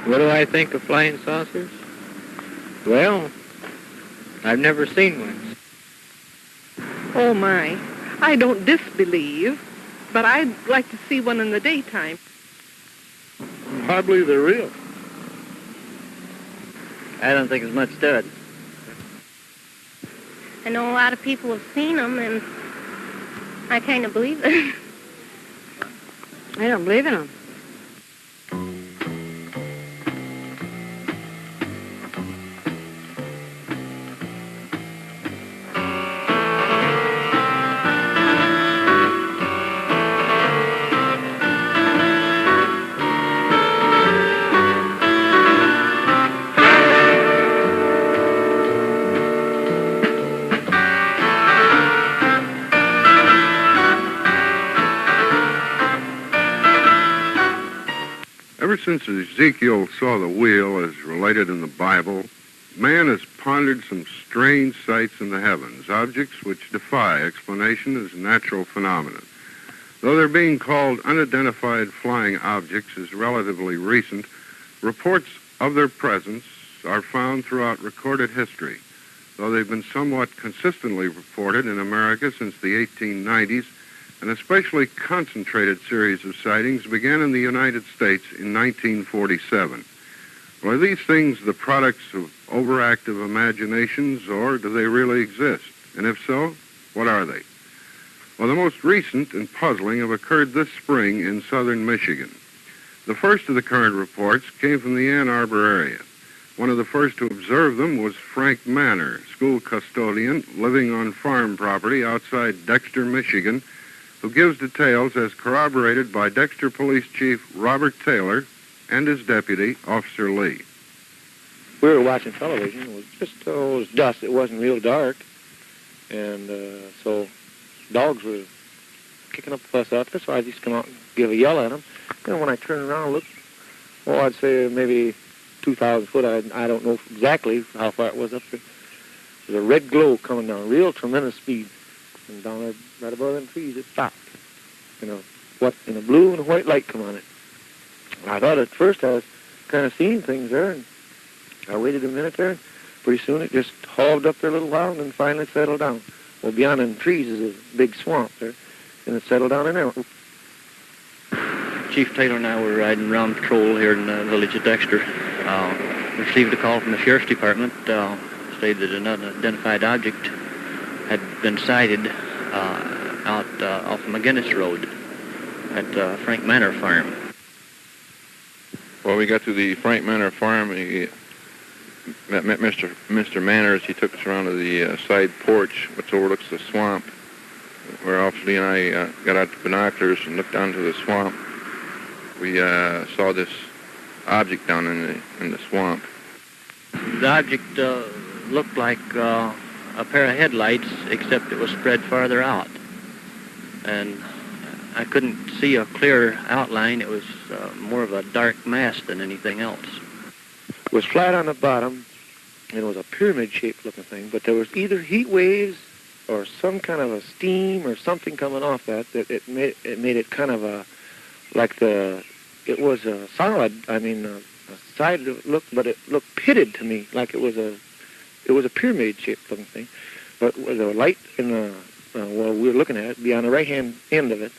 What do I think of flying saucers? Well, I've never seen one. Oh, my. I don't disbelieve, but I'd like to see one in the daytime. I believe they're real. I don't think there's much to it. I know a lot of people have seen them, and I kind of believe it. I don't believe in them. Ever since Ezekiel saw the wheel as related in the Bible, man has pondered some strange sights in the heavens, objects which defy explanation as natural phenomena. Though they're being called unidentified flying objects is relatively recent, reports of their presence are found throughout recorded history. Though they've been somewhat consistently reported in America since the 1890s, an especially concentrated series of sightings began in the United States in 1947. Well, are these things the products of overactive imaginations, or do they really exist? And if so, what are they? Well, the most recent and puzzling have occurred this spring in southern Michigan. The first of the current reports came from the Ann Arbor area. One of the first to observe them was Frank Manor, school custodian living on farm property outside Dexter, Michigan, who gives details as corroborated by Dexter Police Chief Robert Taylor and his deputy, Officer Lee. We were watching television. It was just it was dusk. It wasn't real dark. And so dogs were kicking up a fuss out there, so I just come out and give a yell at them. And when I turned around and looked, well, I'd say maybe 2,000 foot. I don't know exactly how far it was up there. There's a red glow coming down, real tremendous speed. And down there, right above them trees, it stopped. And a blue and a white light come on it. I thought at first I was kind of seeing things there, and I waited a minute there, and pretty soon it just hauled up there a little while and then finally settled down. Well, beyond them trees is a big swamp there, and it settled down in there. Chief Taylor and I were riding around patrol here in the village of Dexter. Received a call from the Sheriff's Department, stated that an unidentified object had been sighted out off the McGinnis Road at Frank Manor Farm. Well, we got to the Frank Manor Farm. We met Mr. Manners. He took us around to the side porch, which overlooks the swamp, where Officer Lee and I got out the binoculars and looked down to the swamp. We saw this object down in the swamp. The object looked like a pair of headlights, except it was spread farther out. And I couldn't see a clear outline. It was more of a dark mass than anything else. It was flat on the bottom, and it was a pyramid-shaped looking thing, but there was either heat waves or some kind of a steam or something coming off that it made it kind of it was a solid, a side look, but it looked pitted to me, like it was a pyramid-shaped looking thing. But the light in the, well, we were looking at it, on the right-hand end of it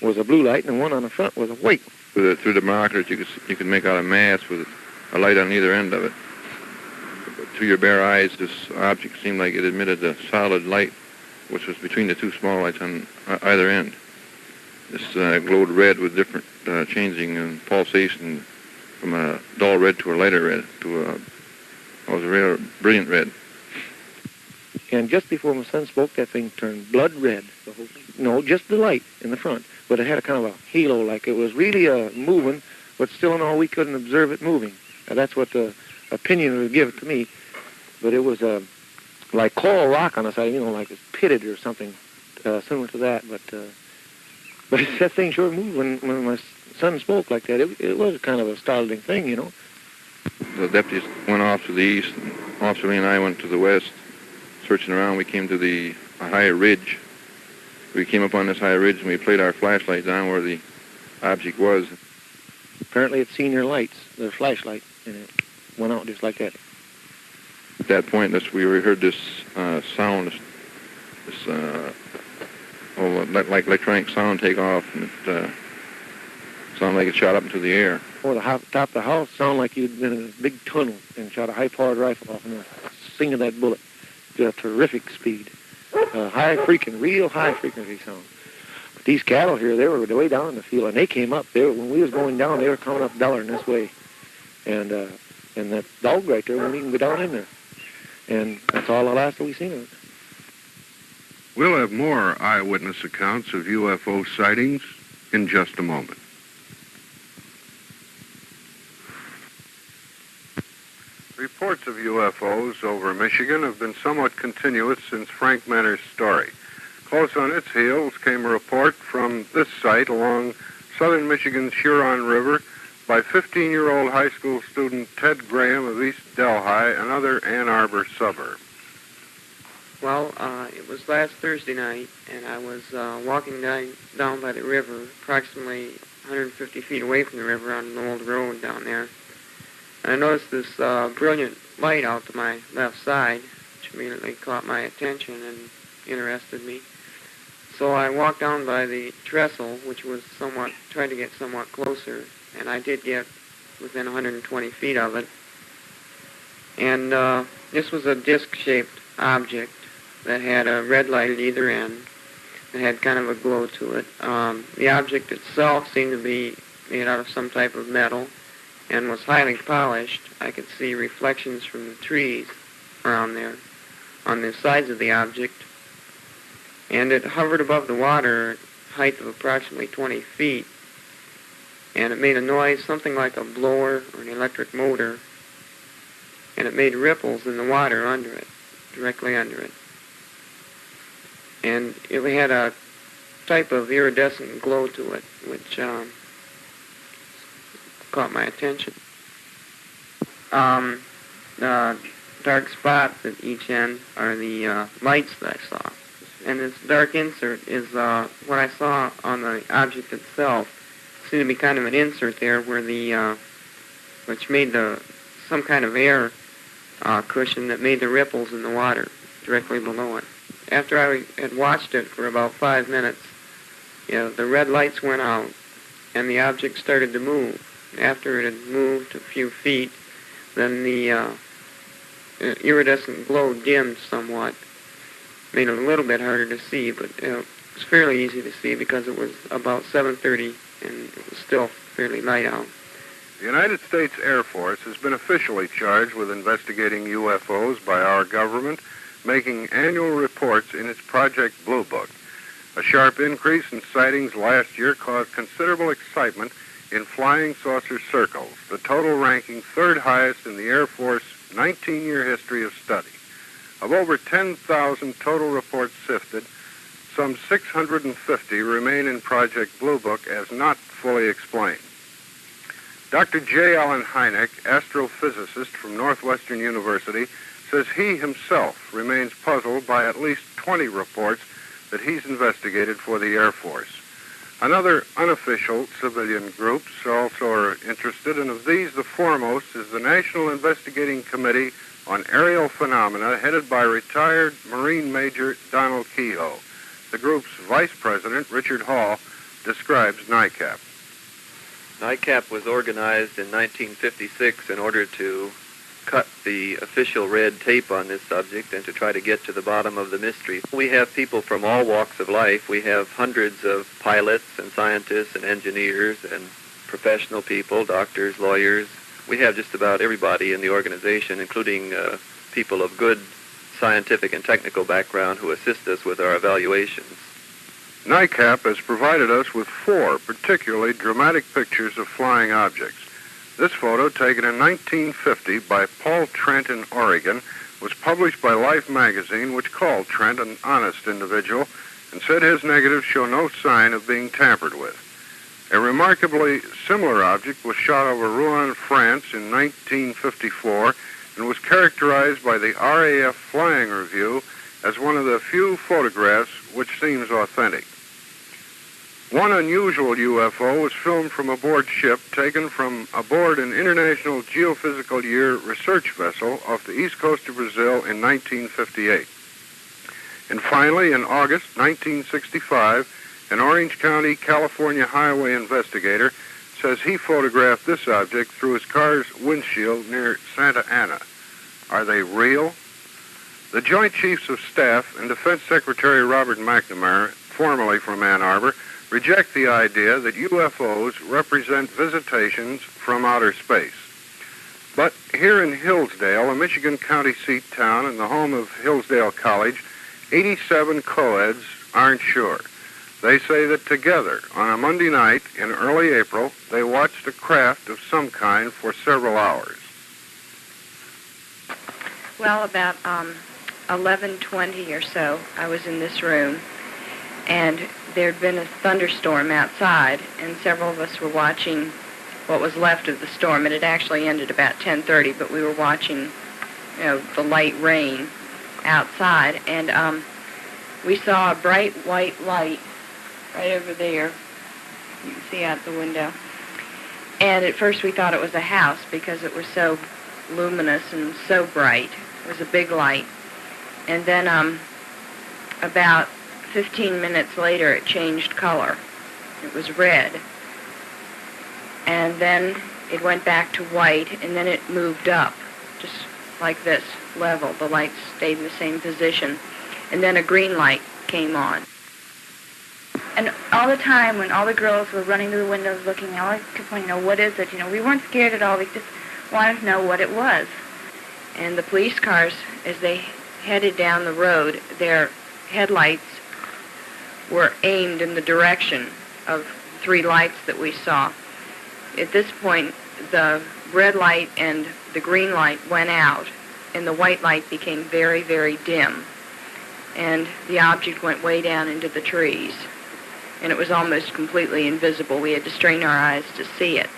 was a blue light, and the one on the front was a white. Through the binoculars, you could make out a mass with a light on either end of it. To your bare eyes, this object seemed like it emitted a solid light, which was between the two small lights on either end. This glowed red with different changing and pulsation from a dull red to a lighter red to a real brilliant red. And just before my son spoke, that thing turned blood red. The whole thing. No, just the light in the front, but it had a kind of a halo, like it was really moving, but still in all we couldn't observe it moving. Now, that's what the opinion would give to me. But it was like coral rock on the side, like it's pitted or something similar to that. But that thing sure moved when my son spoke like that. It was kind of a startling thing, The deputies went off to the east, and Officer Lee and I went to the west, searching around. We came to a high ridge. We came up on this high ridge, and we played our flashlight down where the object was. apparently it seen their lights, their flashlight, and it went out just like that. At that point, we heard this sound, like electronic sound take off, and it sounded like it shot up into the air. Or the top of the house sounded like you'd been in a big tunnel and shot a high-powered rifle off, and the sting of that bullet did a terrific speed. Real high frequency sound. But these cattle here, they were way down in the field, and they came up. When we was going down, they were coming up dollars this way. And that dog right there wouldn't even go down in there. And that's all the last that we seen of it. We'll have more eyewitness accounts of UFO sightings in just a moment. Reports of UFOs over Michigan have been somewhat continuous since Frank Manner's story. Close on its heels came a report from this site along southern Michigan's Huron River by 15-year-old high school student Ted Graham of East Delhi, another Ann Arbor suburb. Well, it was last Thursday night, and I was walking down by the river, approximately 150 feet away from the river on an old road down there. And I noticed this brilliant light out to my left side, which immediately caught my attention and interested me. So I walked down by the trestle, which was tried to get somewhat closer, and I did get within 120 feet of it. And this was a disc-shaped object that had a red light at either end. It had kind of a glow to it. The object itself seemed to be made out of some type of metal and was highly polished. I could see reflections from the trees around there on the sides of the object. And it hovered above the water at a height of approximately 20 feet. And it made a noise, something like a blower or an electric motor. And it made ripples in the water under it, directly under it. And it had a type of iridescent glow to it, which caught my attention. The dark spots at each end are the lights that I saw. And this dark insert is what I saw on the object itself. It seemed to be kind of an insert there where which made some kind of air cushion that made the ripples in the water directly below it. After I had watched it for about 5 minutes, the red lights went out and the object started to move. After it had moved a few feet, then the iridescent glow dimmed somewhat. Made it a little bit harder to see, but it was fairly easy to see because it was about 7:30 and it was still fairly light out. The United States Air Force has been officially charged with investigating UFOs by our government, making annual reports in its Project Blue Book. A sharp increase in sightings last year caused considerable excitement in flying saucer circles, the total ranking third highest in the Air Force 19-year history of study. Of over 10,000 total reports sifted, some 650 remain in Project Blue Book as not fully explained. Dr. J. Allen Hynek, astrophysicist from Northwestern University, says he himself remains puzzled by at least 20 reports that he's investigated for the Air Force. Another unofficial civilian groups also are interested, and of these the foremost is the National Investigating Committee on Aerial Phenomena, headed by retired Marine Major Donald Kehoe. The group's vice president, Richard Hall, describes NICAP. NICAP was organized in 1956 in order to cut the official red tape on this subject and to try to get to the bottom of the mystery. We have people from all walks of life. We have hundreds of pilots and scientists and engineers and professional people, doctors, lawyers. We have just about everybody in the organization, including people of good scientific and technical background who assist us with our evaluations. NICAP has provided us with 4 particularly dramatic pictures of flying objects. This photo, taken in 1950 by Paul Trent in Oregon, was published by Life magazine, which called Trent an honest individual and said his negatives show no sign of being tampered with. A remarkably similar object was shot over Rouen, France in 1954 and was characterized by the RAF Flying Review as one of the few photographs which seems authentic. One unusual UFO was filmed from aboard ship taken from aboard an International Geophysical Year research vessel off the east coast of Brazil in 1958. And finally, in August 1965, an Orange County, California highway investigator says he photographed this object through his car's windshield near Santa Ana. Are they real? The Joint Chiefs of Staff and Defense Secretary Robert McNamara, formerly from Ann Arbor, reject the idea that UFOs represent visitations from outer space. But here in Hillsdale, a Michigan County seat town and the home of Hillsdale College, 87 co-eds aren't sure. They say that together, on a Monday night in early April, they watched a craft of some kind for several hours. Well, about 11:20 or so, I was in this room, and there had been a thunderstorm outside, and several of us were watching what was left of the storm. It had actually ended about 10:30, but we were watching, the light rain outside, and we saw a bright white light right over there. You can see out the window. And at first we thought it was a house because it was so luminous and so bright. It was a big light. And then about 15 minutes later it changed color. It was red. And then it went back to white, and then it moved up, just like this, level. The light stayed in the same position. And then a green light came on. And all the time when all the girls were running to the windows looking, all I kept saying, what is it? We weren't scared at all. We just wanted to know what it was. And the police cars, as they headed down the road, their headlights were aimed in the direction of 3 lights that we saw. At this point, the red light and the green light went out, and the white light became very, very dim. And the object went way down into the trees, and it was almost completely invisible. We had to strain our eyes to see it.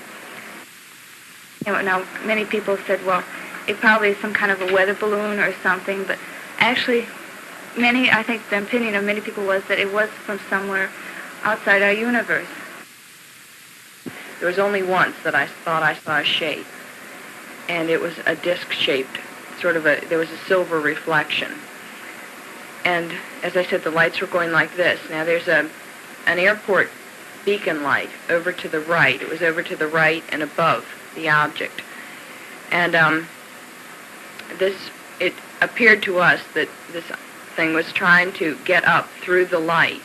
Now, many people said, well, it probably is some kind of a weather balloon or something, but actually, I think the opinion of many people was that it was from somewhere outside our universe. There was only once that I thought I saw a shape, and it was a disc-shaped, there was a silver reflection. And as I said, the lights were going like this. Now there's an airport beacon light over to the right. It was over to the right and above the object. And it appeared to us that this thing was trying to get up through the light.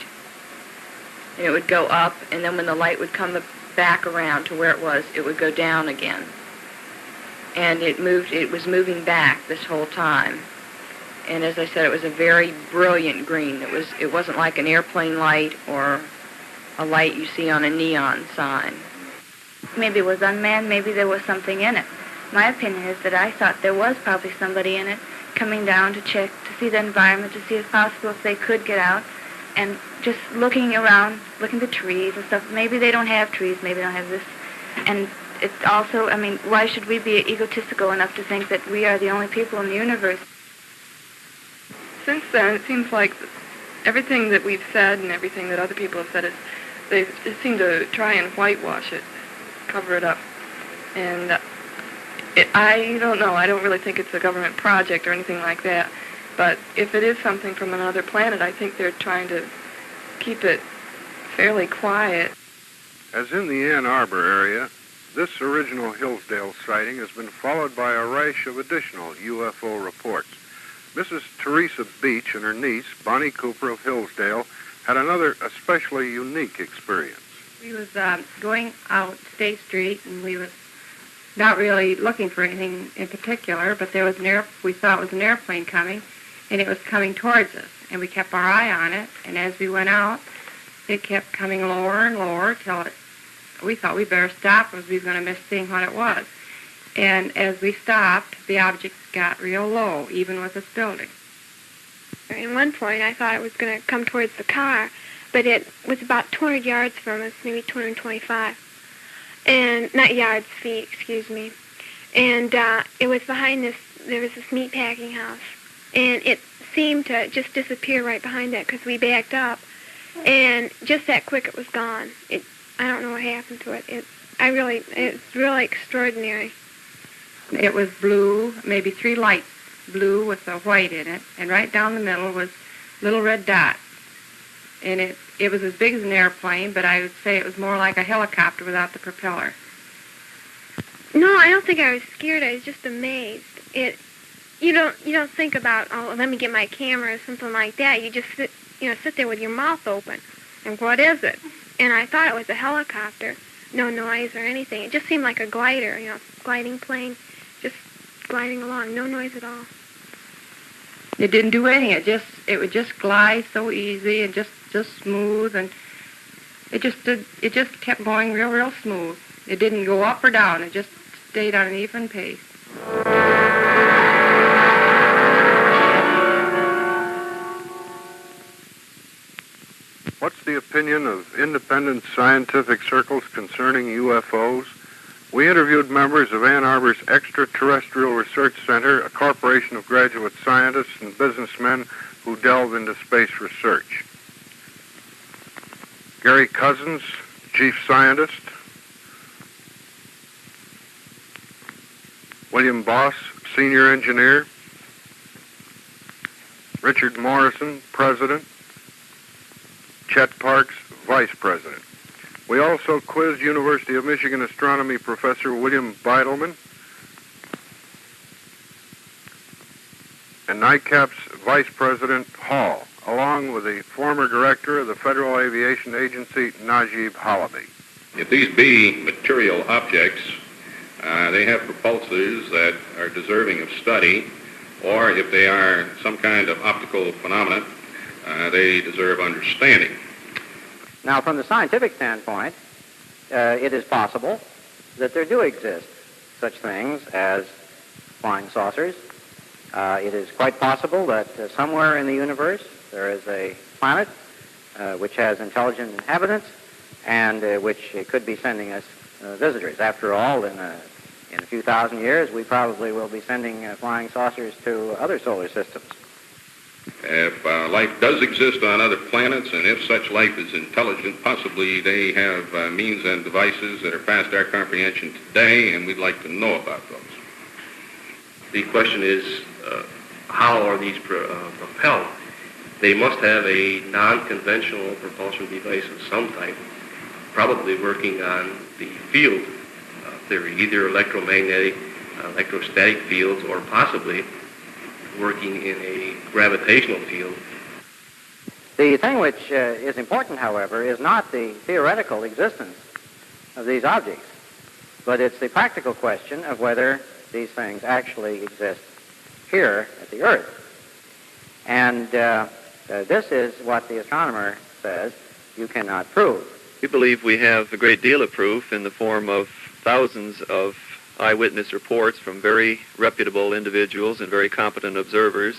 And it would go up, and then when the light would come back around to where it would go down again. And it was moving back this whole time. And as I said, it was a very brilliant green. It wasn't like an airplane light or a light you see on a neon sign. Maybe it was unmanned, maybe there was something in it. My opinion is that I thought there was probably somebody in it coming down to check, to see the environment, to see if possible if they could get out, and just looking around, looking at the trees and stuff. Maybe they don't have trees, maybe they don't have this. And it's also, why should we be egotistical enough to think that we are the only people in the universe? Since then, it seems like everything that we've said and everything that other people have said they seem to try and whitewash it, cover it up. And I don't know. I don't really think it's a government project or anything like that. But if it is something from another planet, I think they're trying to keep it fairly quiet. As in the Ann Arbor area, this original Hillsdale sighting has been followed by a rash of additional UFO reports. Mrs. Teresa Beach and her niece, Bonnie Cooper of Hillsdale, had another especially unique experience. We was going out State Street, and we was not really looking for anything in particular, but there was we thought it was an airplane coming, and it was coming towards us, and we kept our eye on it, and as we went out, it kept coming lower and lower till we thought we better stop, or we were going to miss seeing what it was. And as we stopped, the object got real low, even with this building. At one point, I thought it was going to come towards the car, but it was about 200 yards from us, maybe 225. And, not yards, feet, excuse me. And it was behind there was this meatpacking house. And it seemed to just disappear right behind that because we backed up. and just that quick it was gone. I don't know what happened to it. It's really extraordinary. It was blue, maybe 3 lights, blue with a white in it, and right down the middle was little red dots. And it was as big as an airplane, but I would say it was more like a helicopter without the propeller. No, I don't think I was scared. I was just amazed. You don't think about, oh, let me get my camera or something like that. You just sit there with your mouth open. And what is it? And I thought it was a helicopter. No noise or anything. It just seemed like a glider, gliding plane, just gliding along, no noise at all. It didn't do anything. It would just glide so easy and just smooth, and it just kept going real smooth. It didn't go up or down. It just stayed on an even pace. What's the opinion of independent scientific circles concerning UFOs? We interviewed members of Ann Arbor's Extraterrestrial Research Center, a corporation of graduate scientists and businessmen who delve into space research. Gary Cousins, chief scientist. William Boss, senior engineer. Richard Morrison, president. Chet Parks, vice president. We also quizzed University of Michigan astronomy professor William Beidelman and NICAP's vice president Hall, along with the former director of the Federal Aviation Agency, Najib Halabi. If these be material objects, they have propulsors that are deserving of study, or if they are some kind of optical phenomenon, they deserve understanding. Now, from the scientific standpoint, it is possible that there do exist such things as flying saucers. It is quite possible that somewhere in the universe there is a planet which has intelligent inhabitants and which could be sending us visitors. After all, in a few thousand years, we probably will be sending flying saucers to other solar systems. If life does exist on other planets, and if such life is intelligent, possibly they have means and devices that are past our comprehension today, and we'd like to know about those. The question is, how are these propelled? They must have a non-conventional propulsion device of some type, probably working on the field theory, either electromagnetic, electrostatic fields, or possibly working in a gravitational field. The thing which is important, however, is not the theoretical existence of these objects, but it's the practical question of whether these things actually exist here at the Earth. And this is what the astronomer says you cannot prove. We believe we have a great deal of proof in the form of thousands of eyewitness reports from very reputable individuals and very competent observers.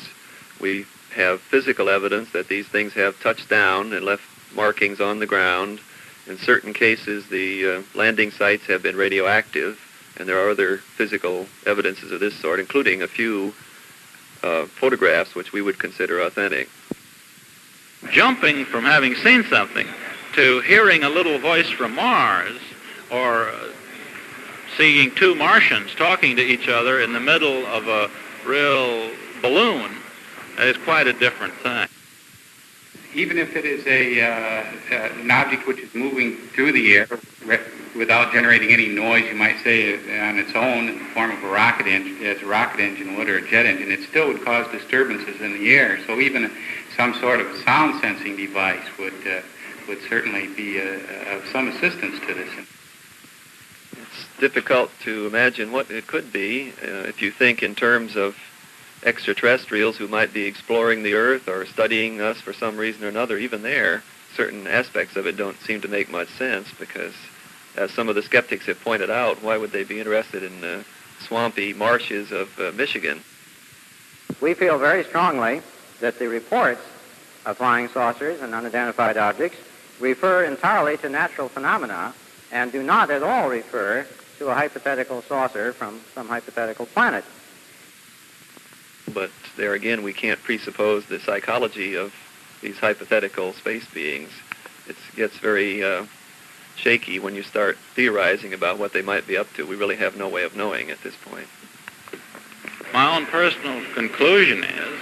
We have physical evidence that these things have touched down and left markings on the ground. In certain cases, the landing sites have been radioactive, and there are other physical evidences of this sort, including a few photographs which we would consider authentic. Jumping from having seen something to hearing a little voice from Mars, or seeing two Martians talking to each other in the middle of a real balloon, is quite a different thing. Even if it is an object which is moving through the air without generating any noise, you might say, on its own in the form of a rocket engine, as a rocket engine would, or a jet engine, it still would cause disturbances in the air. So even some sort of sound sensing device would certainly be of some assistance to this. It's difficult to imagine what it could be if you think in terms of extraterrestrials who might be exploring the Earth or studying us for some reason or another. Even there, certain aspects of it don't seem to make much sense because, as some of the skeptics have pointed out, why would they be interested in the swampy marshes of Michigan? We feel very strongly that the reports of flying saucers and unidentified objects refer entirely to natural phenomena and do not at all refer to a hypothetical saucer from some hypothetical planet. But there again, we can't presuppose the psychology of these hypothetical space beings. it gets very shaky when you start theorizing about what they might be up to. We really have no way of knowing at this point. My own personal conclusion is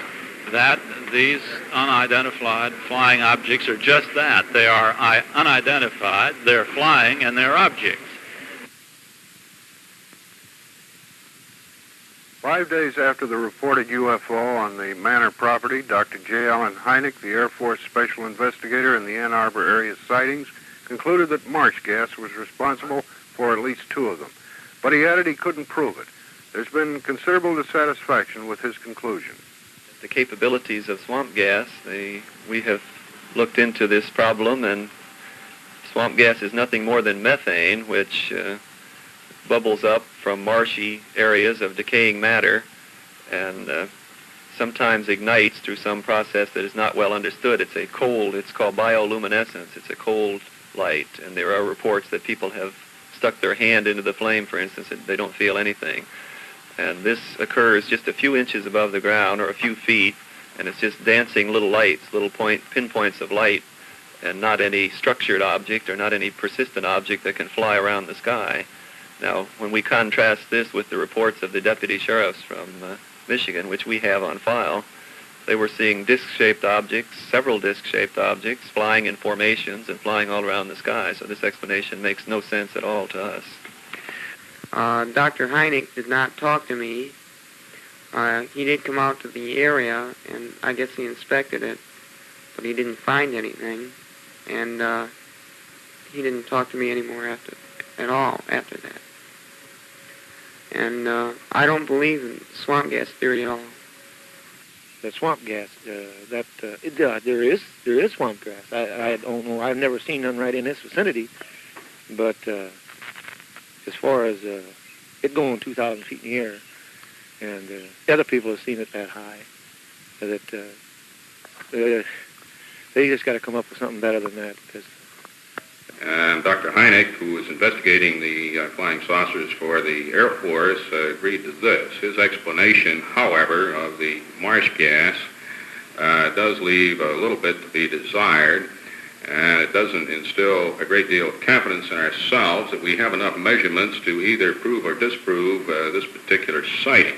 that these unidentified flying objects are just that. They are unidentified, they're flying, and they're objects. 5 days after the reported UFO on the Manor property, Dr. J. Allen Hynek, the Air Force Special Investigator in the Ann Arbor area sightings, concluded that marsh gas was responsible for at least 2 of them. But he added he couldn't prove it. There's been considerable dissatisfaction with his conclusion. The capabilities of swamp gas, we have looked into this problem, and swamp gas is nothing more than methane, which bubbles up from marshy areas of decaying matter and sometimes ignites through some process that is not well understood. It's called bioluminescence. It's a cold light, and there are reports that people have stuck their hand into the flame, for instance, and they don't feel anything. And this occurs just a few inches above the ground or a few feet, and it's just dancing little lights, little pinpoints of light, and not any structured object or not any persistent object that can fly around the sky. Now, when we contrast this with the reports of the deputy sheriffs from Michigan, which we have on file, they were seeing disc-shaped objects, several disc-shaped objects, flying in formations and flying all around the sky. So this explanation makes no sense at all to us. Dr. Hynek did not talk to me. He did come out to the area, and I guess he inspected it, but he didn't find anything, and he didn't talk to me anymore at all after that. And I don't believe in swamp gas theory at all. The swamp gas, there is swamp gas. I don't know. I've never seen none right in this vicinity, but as far as it going 2,000 feet in the air, and other people have seen it that high, that they just got to come up with something better than that. Because Dr. Hynek, who was investigating the flying saucers for the Air Force, agreed to this. His explanation, however, of the marsh gas does leave a little bit to be desired, and it doesn't instill a great deal of confidence in ourselves that we have enough measurements to either prove or disprove this particular sighting.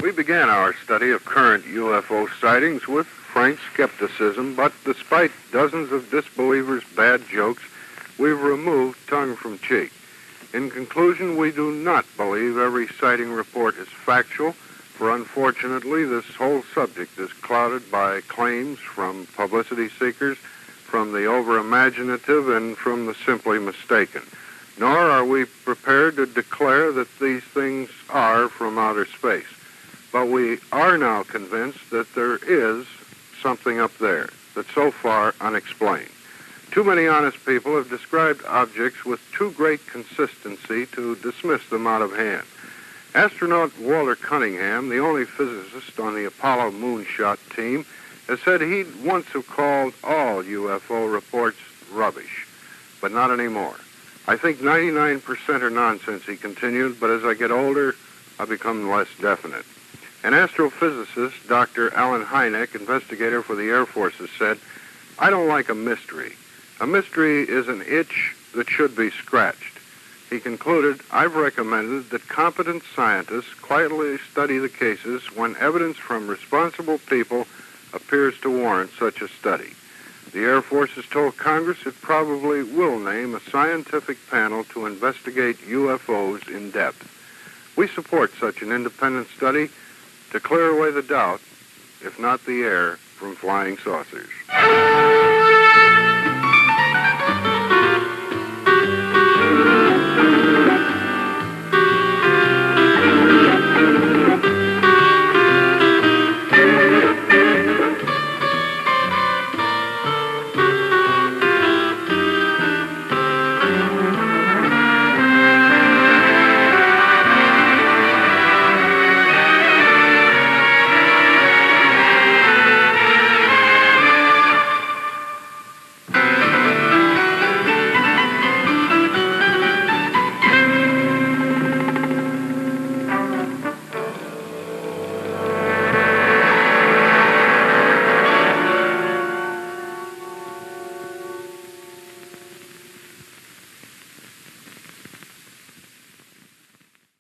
We began our study of current UFO sightings with frank skepticism, but despite dozens of disbelievers' bad jokes, we've removed tongue from cheek. In conclusion, we do not believe every sighting report is factual, for unfortunately this whole subject is clouded by claims from publicity seekers, from the over-imaginative, and from the simply mistaken. Nor are we prepared to declare that these things are from outer space. But we are now convinced that there is something up there that's so far unexplained. Too many honest people have described objects with too great consistency to dismiss them out of hand. Astronaut Walter Cunningham, the only physicist on the Apollo moonshot team, has said he'd once have called all UFO reports rubbish, but not anymore. I think 99% are nonsense, he continued, but as I get older, I become less definite. An astrophysicist, Dr. Allen Hynek, investigator for the Air Force, has said, I don't like a mystery. A mystery is an itch that should be scratched. He concluded, I've recommended that competent scientists quietly study the cases when evidence from responsible people appears to warrant such a study. The Air Force has told Congress it probably will name a scientific panel to investigate UFOs in depth. We support such an independent study to clear away the doubt, if not the air, from flying saucers.